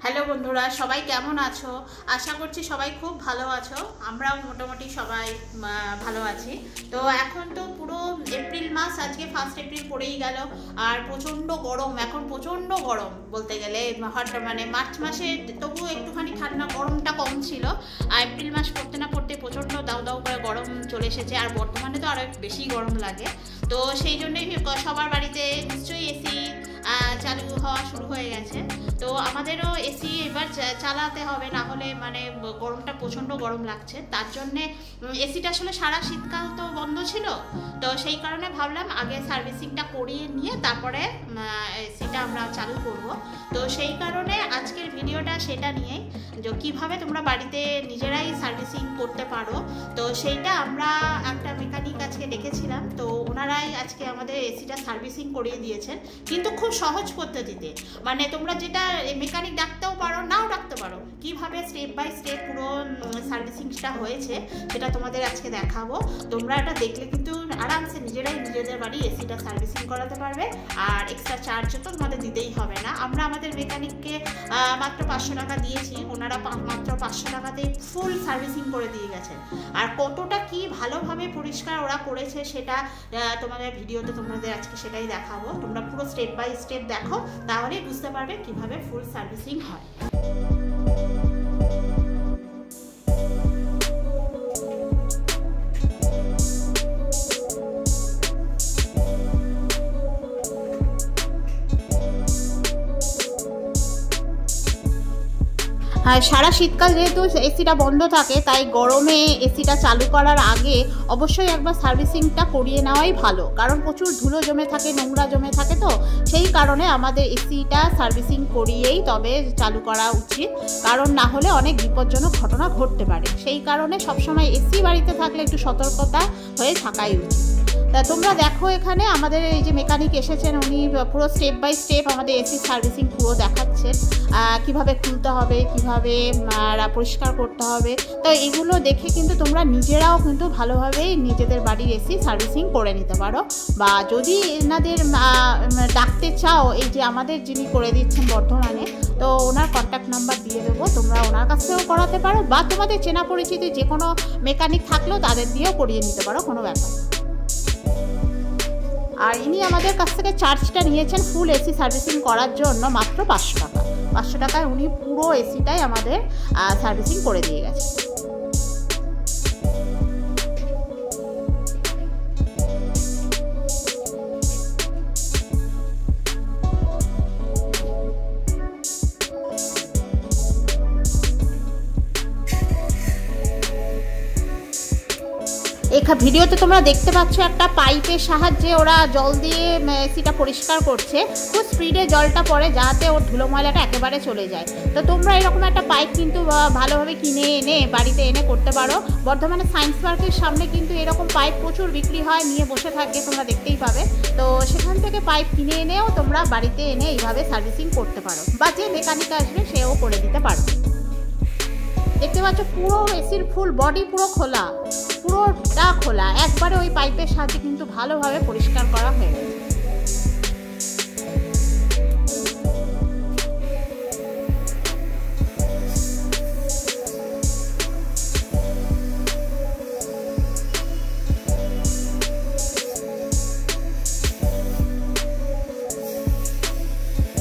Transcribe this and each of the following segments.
Hello বন্ধুরা, সবাই কেমন আছো? আশা করছি সবাই খুব ভালো আছো। আমরাও মোটামুটি সবাই ভালো আছি। তো এখন তো পুরো এপ্রিল মাস, আজকে 1 এপ্রিল পড়েই গেল। আর প্রচণ্ড গরম, এখন প্রচণ্ড গরম বলতে গেলে। মানে মার্চ মাসে তবুও একটুখানি ঠান্ডা, গরমটা কম ছিল। আর এপ্রিল মাস পড়তে না পড়তে প্রচণ্ড দাউ দাউ করে গরম চলে এসেছে। আর বর্তমানে তো আরও বেশি গরম লাগে। তো সেই জন্যই সবার বাড়িতে নিশ্চয়ই এসি চালু হওয়া শুরু হয়ে গেছে। তো আমাদেরও এসি এবার চালাতে হবে, না হলে মানে গরমটা প্রচণ্ড গরম লাগছে। তার জন্যে এসিটা আসলে সারা শীতকাল তো বন্ধ ছিল, তো সেই কারণে ভাবলাম আগে সার্ভিসিংটা করিয়ে নিয়ে তারপরে এসিটা আমরা চালু করব। তো সেই কারণে আজকের ভিডিওটা সেটা নিয়েই, যে কীভাবে তোমরা বাড়িতে নিজেরাই সার্ভিসিং করতে পারো। তো সেইটা আমরা একটা মেকানিক আজকে ডেকেছিলাম, তো ওনারাই আজকে আমাদের এসিটা সার্ভিসিং করিয়ে দিয়েছেন, কিন্তু খুব সহজ পদ্ধতিতে। মানে তোমরা যেটা মেকানিক ডাকতেও পারো, নাও ডাকতে পারো, কিভাবে স্টেপ বাই স্টেপ পুরো সার্ভিসিংটা হয়েছে সেটা তোমাদের আজকে দেখাবো। তোমরা এটা দেখলে কিন্তু আরামসে নিজেরাই নিজেদের বাড়ি এসিটা সার্ভিসিং করাতে পারবে। আর এক্সট্রা চার্জও তো তোমাদের দিতেই হবে না। আমরা আমাদের মেকানিককে মাত্র 500 টাকা দিয়েছি, ওনারা মাত্র 500 টাকাতেই ফুল সার্ভিসিং করে দিয়ে গেছেন। আর কতটা কি ভালোভাবে পরিষ্কার ওরা করেছে সেটা তোমাদের ভিডিওতে তোমাদের আজকে সেটাই দেখাবো। তোমরা পুরো স্টেপ বাই স্টেপ দেখো, তাহলেই বুঝতে পারবে কিভাবে ফুল সার্ভিসিং হয়। সারা শীতকাল যেহেতু এসিটা বন্ধ থাকে, তাই গরমে এসিটা চালু করার আগে অবশ্যই একবার সার্ভিসিংটা করিয়ে নেওয়াই ভালো। কারণ প্রচুর ধুলো জমে থাকে, নোংরা জমে থাকে, তো সেই কারণে আমাদের এসিটা সার্ভিসিং করিয়েই তবে চালু করা উচিত। কারণ না হলে অনেক বিপজ্জনক ঘটনা ঘটতে পারে। সেই কারণে সবসময় এসি বাড়িতে থাকলে একটু সতর্কতা হয়ে থাকাই উচিত। তা তোমরা দেখো, এখানে আমাদের এই যে মেকানিক এসেছেন, উনি পুরো স্টেপ বাই স্টেপ আমাদের এসি সার্ভিসিং পুরো দেখাচ্ছেন, কিভাবে খুলতে হবে, কিভাবে পরিষ্কার করতে হবে। তো এগুলো দেখে কিন্তু তোমরা নিজেরাও কিন্তু ভালোভাবেই নিজেদের বাড়ির এসি সার্ভিসিং করে নিতে পারো। বা যদি এনাদের ডাকতে চাও, এই যে আমাদের যিনি করে দিচ্ছেন বর্ধমানে, তো ওনার কন্ট্যাক্ট নাম্বার দিয়ে দেবো, তোমরা ওনার কাছ থেকেও করাতে পারো, বা তোমাদের চেনা পরিচিতি যে কোনো মেকানিক থাকলেও তাদের দিয়েও করিয়ে নিতে পারো, কোনো ব্যাপার। আর ইনি আমাদের কাছ থেকে চার্জটা নিয়েছেন ফুল এসি সার্ভিসিং করার জন্য মাত্র 500 টাকা। 500 টাকায় উনি পুরো এসিটাই আমাদের সার্ভিসিং করে দিয়ে গেছে। ভিডিওতে তোমরা দেখতে পাচ্ছ একটা পাইপের সাহায্যে ওরা জল দিয়ে এসিটা পরিষ্কার করছে। খুব স্পিডে জলটা পড়ে, যাতে ওর ধুলো ময়লাটা একেবারে চলে যায়। তো তোমরা এরকম একটা পাইপ কিন্তু ভালোভাবে কিনে এনে বাড়িতে এনে করতে পারো। বর্ধমানে সায়েন্স পার্কের সামনে কিন্তু এরকম পাইপ প্রচুর বিক্রি হয়, নিয়ে বসে থাকে, তোমরা দেখতেই পাবে। তো সেখান থেকে পাইপ কিনে এনেও তোমরা বাড়িতে এনে এইভাবে সার্ভিসিং করতে পারো, বা যে মেকানিক আসবে সেও করে দিতে পারো। দেখতে পাচ্ছ পুরো এসির ফুল বডি পুরো খোলা, পুরোটা খোলা, একবারে ওই পাইপের সাথে কিন্তু ভালোভাবে পরিষ্কার করা হয়ে গেছে।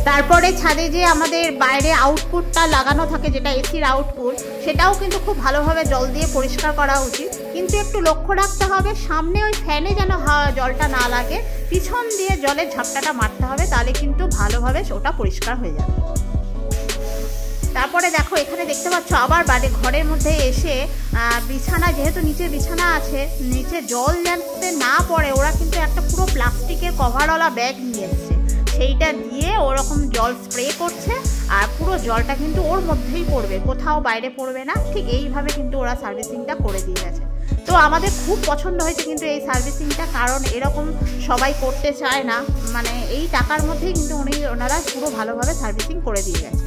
তারপরে ছাদে যে আমাদের বাইরে আউটপুটটা লাগানো থাকে, যেটা এসির আউটপুট, সেটাও কিন্তু খুব ভালোভাবে জল দিয়ে পরিষ্কার করা উচিত। কিন্তু একটু লক্ষ্য রাখতে হবে, সামনে ওই ফ্যানে যেন জলটা না লাগে, পিছন দিয়ে জলের ঝাপটাটা মারতে হবে, তাহলে কিন্তু ভালোভাবে ওটা পরিষ্কার হয়ে যাবে। তারপরে দেখো, এখানে দেখতে পাচ্ছ আবার বাড়ি ঘরের মধ্যে এসে বিছানা, যেহেতু নিচে বিছানা আছে, নিচে জল যাতে না পড়ে, ওরা কিন্তু একটা পুরো প্লাস্টিকের কভারওয়ালা ব্যাগ নিয়ে এসছে, সেইটা দিয়ে ওরকম জল স্প্রে করছে। আর পুরো জলটা কিন্তু ওর মধ্যেই পড়বে, কোথাও বাইরে পড়বে না। ঠিক এইভাবে কিন্তু ওরা সার্ভিসিংটা করে দিয়ে গেছে। তো আমাদের খুব পছন্দ হয়েছে কিন্তু এই সার্ভিসিংটা, কারণ এরকম সবাই করতে চায় না। মানে এই টাকার মধ্যেই কিন্তু ওনারা পুরো ভালোভাবে সার্ভিসিং করে দিয়ে গেছে।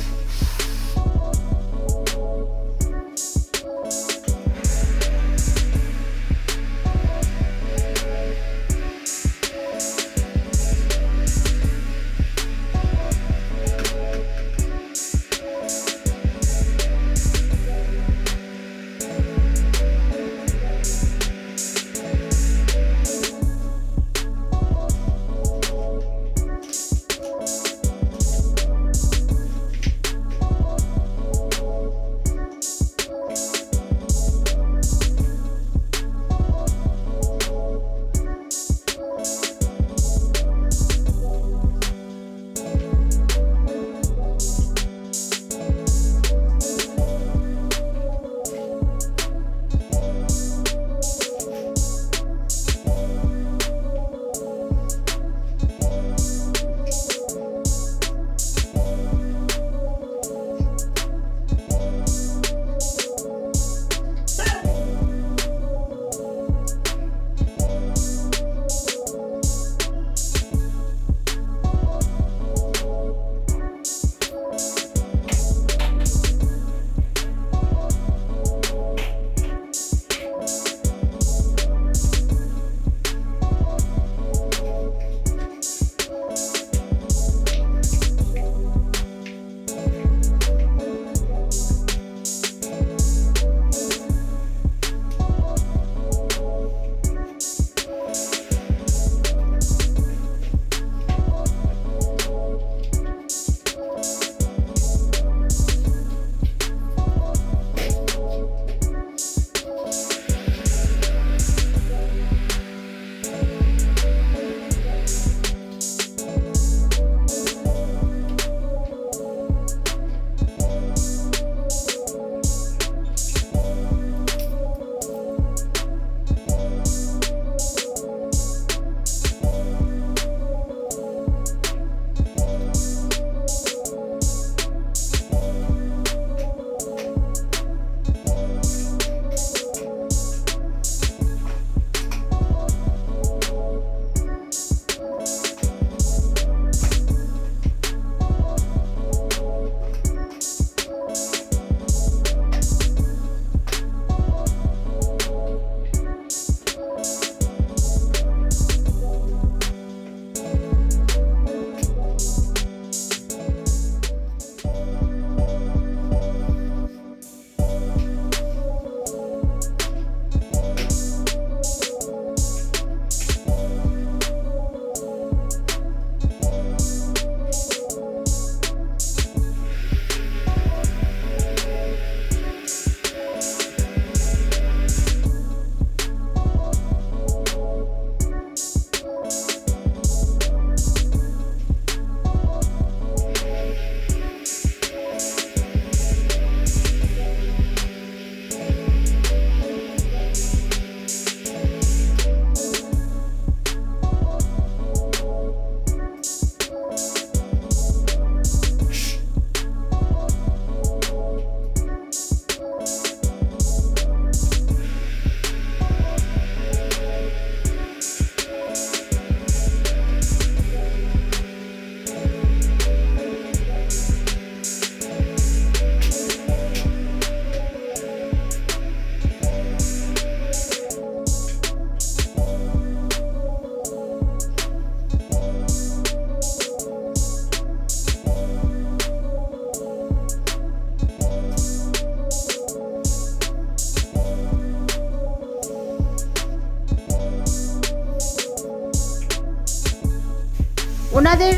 ওনাদের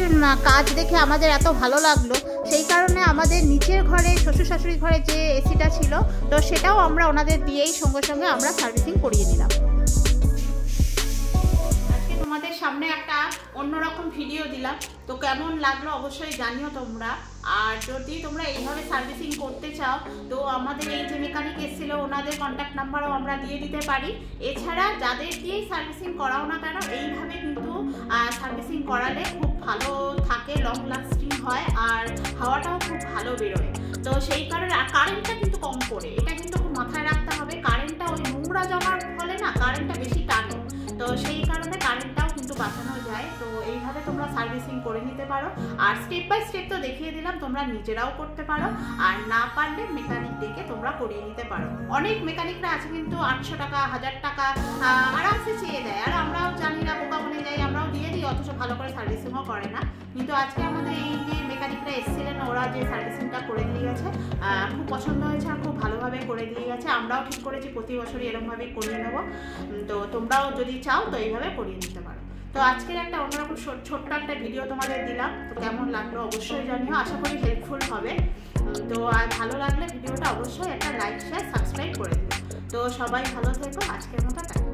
কাজ দেখে আমাদের এত ভালো লাগলো, সেই কারণে আমাদের নিচের ঘরে শ্বশুর শাশুড়ি ঘরে যে এসিটা ছিল তো সেটাও আমরা ওনাদের দিয়েই সঙ্গে সঙ্গে আমরা সার্ভিসিং করিয়ে নিলাম। আজকে তোমাদের সামনে একটা অন্যরকম ভিডিও দিলাম, তো কেমন লাগলো অবশ্যই জানিও তোমরা। আর যদি তোমরা এইভাবে সার্ভিসিং করতে চাও তো আমাদের এই যে মেকানিক এসেছিলো ওনাদের কন্ট্যাক্ট নাম্বারও আমরা দিয়ে দিতে পারি। এছাড়া যাদের দিয়েই সার্ভিসিং করাও না কেন এইভাবে কিন্তু সার্ভিসিং করালে খুব ভালো থাকে, লং লাস্টিং হয় আর হাওয়াটাও খুব ভালো বেরোয়। তো সেই কারণে আর কারেন্টটা কিন্তু কম করে, এটা কিন্তু খুব মাথায় রাখতে হবে। কারেন্টটা ওই নোংরা জমার ফলে না কারেন্টটা বেশি টানে, তো সেই কারণে কারেন্টটাও কিন্তু বাঁচানো যায়। তো এইভাবে তোমরা সার্ভিসিং করে নিতে পারো। আর স্টেপ বাই স্টেপ তো দেখিয়ে দিলাম, তোমরা নিজেরাও করতে পারো, আর না পারলে মেকানিক ডেকে তোমরা করিয়ে নিতে পারো। অনেক মেকানিকরা আছে কিন্তু 800 টাকা 1000 টাকা আরামসে চেয়ে দেয়, আর আমরাও জানি না, বোকা বনে যাই, আমরাও দিয়ে দিই, অথচ ভালো করে সার্ভিসিংও করে না। কিন্তু আজকে আমাদের এই যে মেকানিকরা এসেছিলেন ওরা যে সার্ভিসিংটা করে দিয়ে গেছে খুব পছন্দ হয়েছে আর খুব ভালোভাবে করে দিয়ে গেছে। আমরাও ঠিক করেছি প্রতি বছরই এরকমভাবেই করিয়ে নেবো। তো তোমরাও যদি চাও তো এইভাবে করিয়ে নিতে পারো। তো আজকের একটা অন্যরকম ছোট্ট একটা ভিডিও তোমাদের দিলাম, তো কেমন লাগলো অবশ্যই জানিও, আশা করি হেল্পফুল হবে। তো আর ভালো লাগলে ভিডিওটা অবশ্যই একটা লাইক শেয়ার সাবস্ক্রাইব করে দিও। তো সবাই ভালো থেকো, আজকের মতো টাটা।